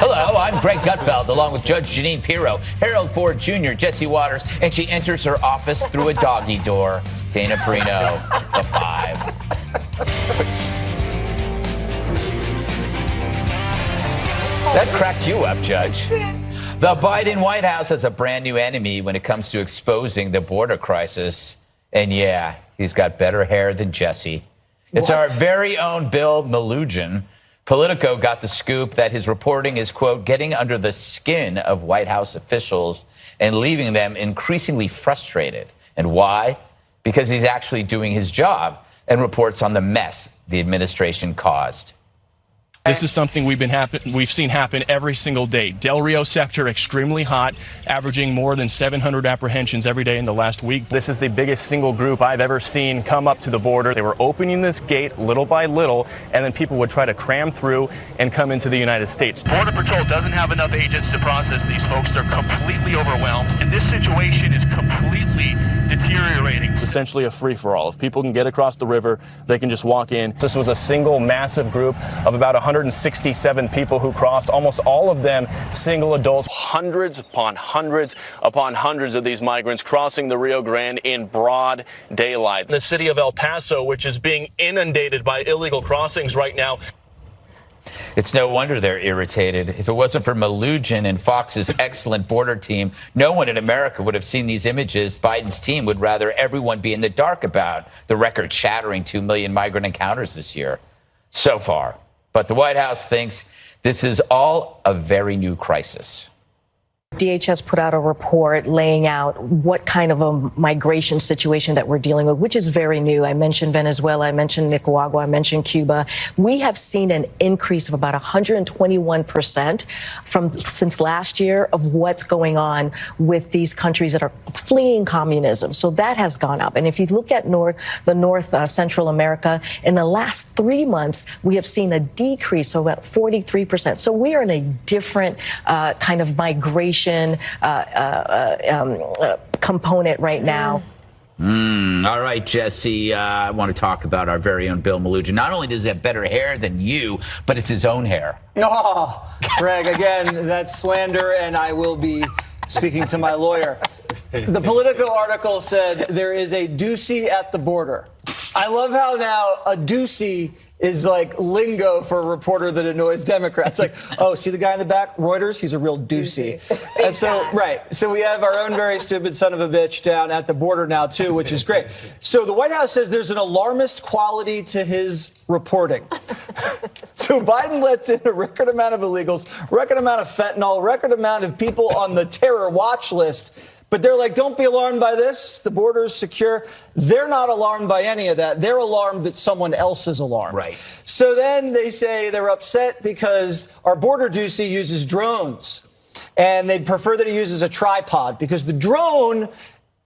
Hello, I'm Greg Gutfeld, along with Judge Jeanine Pirro, Harold Ford Jr., Jesse Waters, and she enters her office through a doggy door. Dana Perino, the 5. That cracked you up, Judge. The Biden White House has a brand new enemy when it comes to exposing the border crisis. And yeah, he's got better hair than Jesse. It's our very own Bill Melugin. Politico got the scoop that his reporting is, quote, getting under the skin of White House officials and leaving them increasingly frustrated. And why? Because he's actually doing his job and reports on the mess the administration caused. This is something we've seen happen every single day. Del Rio sector extremely hot, averaging more than 700 apprehensions every day in the last week. This is the biggest single group I've ever seen come up to the border. They were opening this gate little by little, and then people would try to cram through and come into the United States. Border Patrol doesn't have enough agents to process these folks. They're completely overwhelmed, and this situation is completely deteriorating. It's essentially a free-for-all. If people can get across the river, they can just walk in. This was a single massive group of about 167 people who crossed, almost all of them single adults. Hundreds upon hundreds of these migrants crossing the Rio Grande in broad daylight. The city of El Paso, which is being inundated by illegal crossings right now. It's no wonder they're irritated. If it wasn't for Melugin and Fox's excellent border team, no one in America would have seen these images Biden's team would rather everyone be in the dark about. The record-shattering 2 million migrant encounters this year so far. But the White House thinks this is all a very new crisis. DHS put out a report laying out what kind of a migration situation that we're dealing with, which is very new. I mentioned Venezuela, I mentioned Nicaragua, I mentioned Cuba. We have seen an increase of about 121% since last year of what's going on with these countries that are fleeing communism. So that has gone up. And if you look at Central America, in the last 3 months, we have seen a decrease of about 43%. So we are in a different kind of migration component right now. All right, Jesse, I want to talk about our very own Bill Melugin. Not only does he have better hair than you, but it's his own hair. Oh, Greg, again, that's slander, and I will be speaking to my lawyer. The Politico article said there is a doozy at the border. I love how now a doozy is like lingo for a reporter that annoys Democrats. Like, oh, see the guy in the back? Reuters? He's a real doozy. And so, right. So we have our own very stupid son of a bitch down at the border now, too, which is great. So the White House says there's an alarmist quality to his reporting. So Biden lets in a record amount of illegals, record amount of fentanyl, record amount of people on the terror watch list. But they're like, don't be alarmed by this. The border is secure. They're not alarmed by any of that. They're alarmed that someone else is alarmed. Right. So then they say they're upset because our border doozy uses drones. And they'd prefer that he uses a tripod because the drone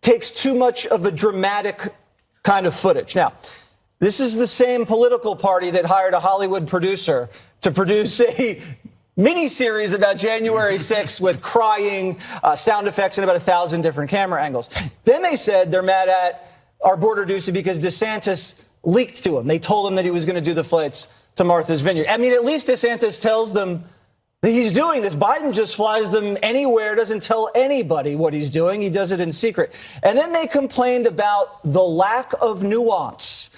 takes too much of a dramatic kind of footage. Now, this is the same political party that hired a Hollywood producer to produce a mini-series about January 6th with crying, sound effects, and about 1,000 different camera angles. Then they said they're mad at our border doozy because DeSantis leaked to him. They told him that he was going to do the flights to Martha's Vineyard. I mean, at least DeSantis tells them that he's doing this. Biden just flies them anywhere, doesn't tell anybody what he's doing. He does it in secret. And then they complained about the lack of nuance.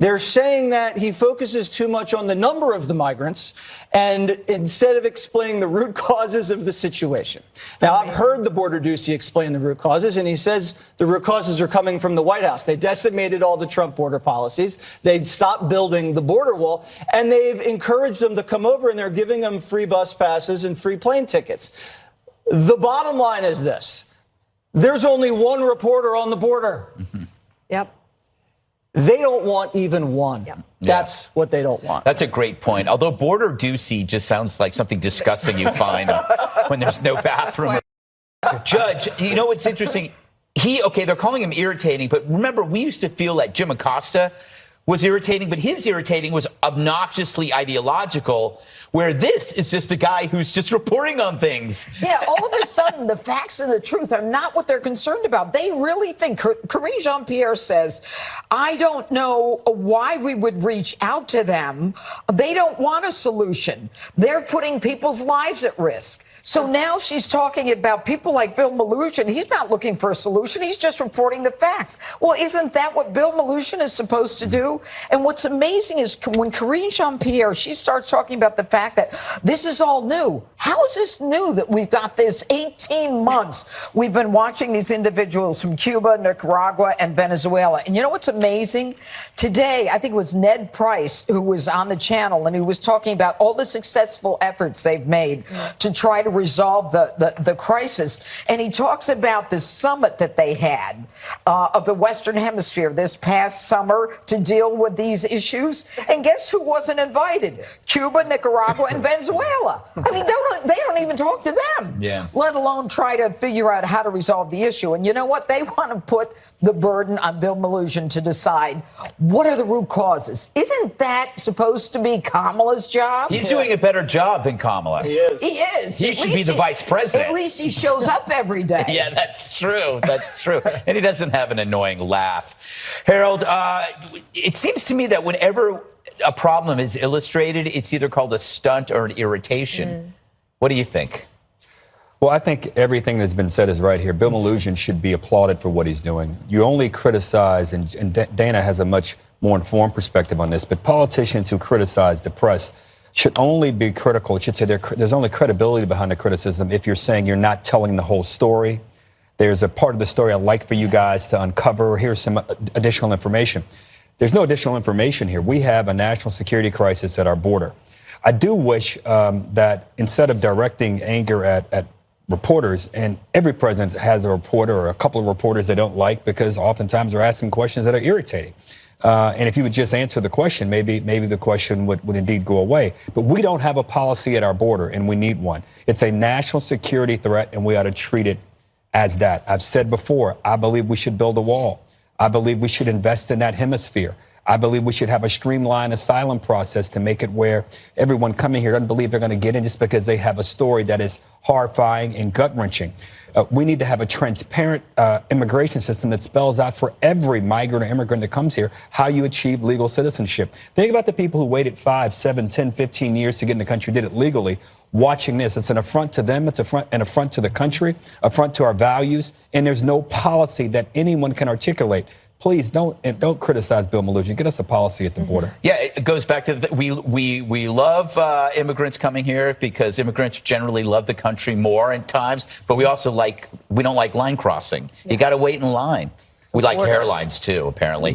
They're saying that he focuses too much on the number of the migrants and instead of explaining the root causes of the situation. Now, I've heard the border doozy explain the root causes, and he says the root causes are coming from the White House. They decimated all the Trump border policies. They'd stopped building the border wall, and they've encouraged them to come over, and they're giving them free bus passes and free plane tickets. The bottom line is this. There's only one reporter on the border. Yep. They don't want even one. Yep. That's what they don't want. That's a great point. Although border doozy just sounds like something disgusting you find when there's no bathroom. Judge, you know what's interesting? They're calling him irritating, but remember, we used to feel like Jim Acosta was irritating, but his irritating was obnoxiously ideological, where this is just a guy who's just reporting on things. Yeah, all of a sudden, the facts and the truth are not what they're concerned about. They really think, Karine Jean-Pierre says, I don't know why we would reach out to them. They don't want a solution. They're putting people's lives at risk. So now she's talking about people like Bill Mnuchin. He's not looking for a solution. He's just reporting the facts. Well, isn't that what Bill Mnuchin is supposed to do? And what's amazing is when Karine Jean-Pierre, she starts talking about the fact that this is all new. How is this new that we've got this 18 months? We've been watching these individuals from Cuba, Nicaragua, and Venezuela. And you know what's amazing? Today, I think it was Ned Price who was on the channel, and he was talking about all the successful efforts they've made to try to resolve the crisis. And he talks about the summit that they had of the Western Hemisphere this past summer to deal with these issues. And guess who wasn't invited? Cuba, Nicaragua, and Venezuela. I mean, they don't even talk to them, let alone try to figure out how to resolve the issue. And you know what? They want to put the burden on Bill Mnuchin to decide what are the root causes. Isn't that supposed to be Kamala's job? He's doing a better job than Kamala. He is. He is. He should be the vice president. At least he shows up every day. Yeah, that's true. That's true. And he doesn't have an annoying laugh. Harold, it seems to me that whenever a problem is illustrated, it's either called a stunt or an irritation. What do you think? Well, I think everything that's been said is right here. Bill Mnuchin should be applauded for what he's doing. You only criticize, and Dana has a much more informed perspective on this, but politicians who criticize the press should only be critical. It should say there's only credibility behind the criticism if you're saying you're not telling the whole story. There's a part of the story I'd like for you guys to uncover. Here's some additional information. There's no additional information here. We have a national security crisis at our border. I do wish that instead of directing anger at reporters, and every president has a reporter or a couple of reporters they don't like because oftentimes they're asking questions that are irritating. And if you would just answer the question, maybe the question would indeed go away. But we don't have a policy at our border, and we need one. It's a national security threat, and we ought to treat it as that. I've said before, I believe we should build a wall. I believe we should invest in that hemisphere. I believe we should have a streamlined asylum process to make it where everyone coming here doesn't believe they're going to get in just because they have a story that is horrifying and gut-wrenching. We need to have a transparent immigration system that spells out for every migrant or immigrant that comes here how you achieve legal citizenship. Think about the people who waited 5, 7, 10, 15 years to get in the country, did it legally. Watching this, it's an affront to them, it's an affront to the country, affront to our values, and there's no policy that anyone can articulate. Please don't criticize Bill Mnuchin. Get us a policy at the border. Yeah, it goes back to we love immigrants coming here because immigrants generally love the country more in times, but we also we don't like line crossing. You got to wait in line. We like hairlines too, apparently.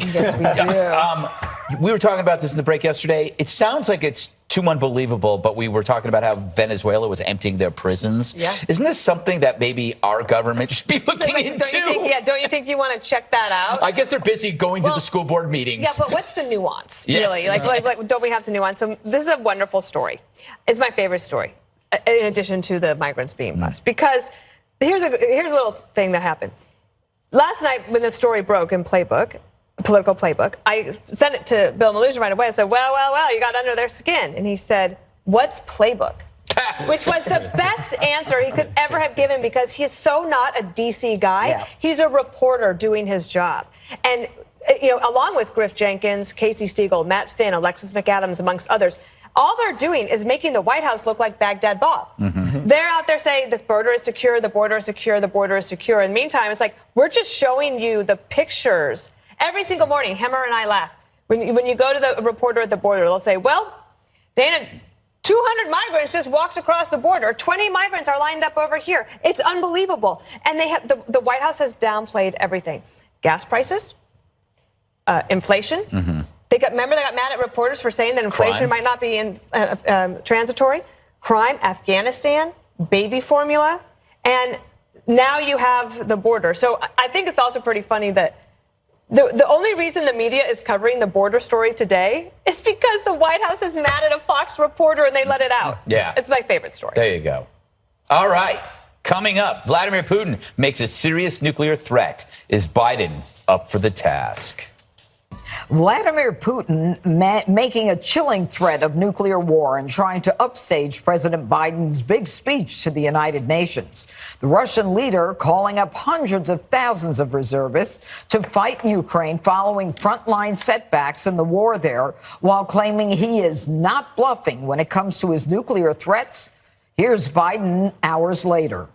We were talking about this in the break yesterday. It sounds like it's too unbelievable, but we were talking about how Venezuela was emptying their prisons. Yeah. Isn't this something that maybe our government should be looking into? Don't you think you want to check that out? I guess they're busy going to the school board meetings. Yeah, but what's the nuance, Yes. really? Like, don't we have some nuance? So this is a wonderful story. It's my favorite story, in addition to the migrants being bused. Because here's a little thing that happened. Last night, when the story broke in Political Playbook, I sent it to Bill Mnuchin right away. I said, well, you got under their skin. And he said, what's Playbook? Which was the best answer he could ever have given because he's so not a D.C. guy. Yeah. He's a reporter doing his job. And, along with Griff Jenkins, Casey Stegall, Matt Finn, Alexis McAdams, amongst others, all they're doing is making the White House look like Baghdad Bob. Mm-hmm. They're out there saying the border is secure, the border is secure, the border is secure. In the meantime, it's like, we're just showing you the pictures. Every single morning, Hemmer and I laugh. When you go to the reporter at the border, they'll say, well, Dana, 200 migrants just walked across the border. 20 migrants are lined up over here. It's unbelievable. And they have the White House has downplayed everything. Gas prices, inflation. Mm-hmm. They got mad at reporters for saying that inflation might not be transitory. Crime, Afghanistan, baby formula, and now you have the border. So I think it's also pretty funny that the only reason the media is covering the border story today is because the White House is mad at a Fox reporter and they let it out. Yeah. It's my favorite story. There you go. All right. Coming up, Vladimir Putin makes a serious nuclear threat. Is Biden up for the task? Vladimir Putin making a chilling threat of nuclear war and trying to upstage President Biden's big speech to the United Nations. The Russian leader calling up hundreds of thousands of reservists to fight in Ukraine following frontline setbacks in the war there, while claiming he is not bluffing when it comes to his nuclear threats. Here's Biden hours later.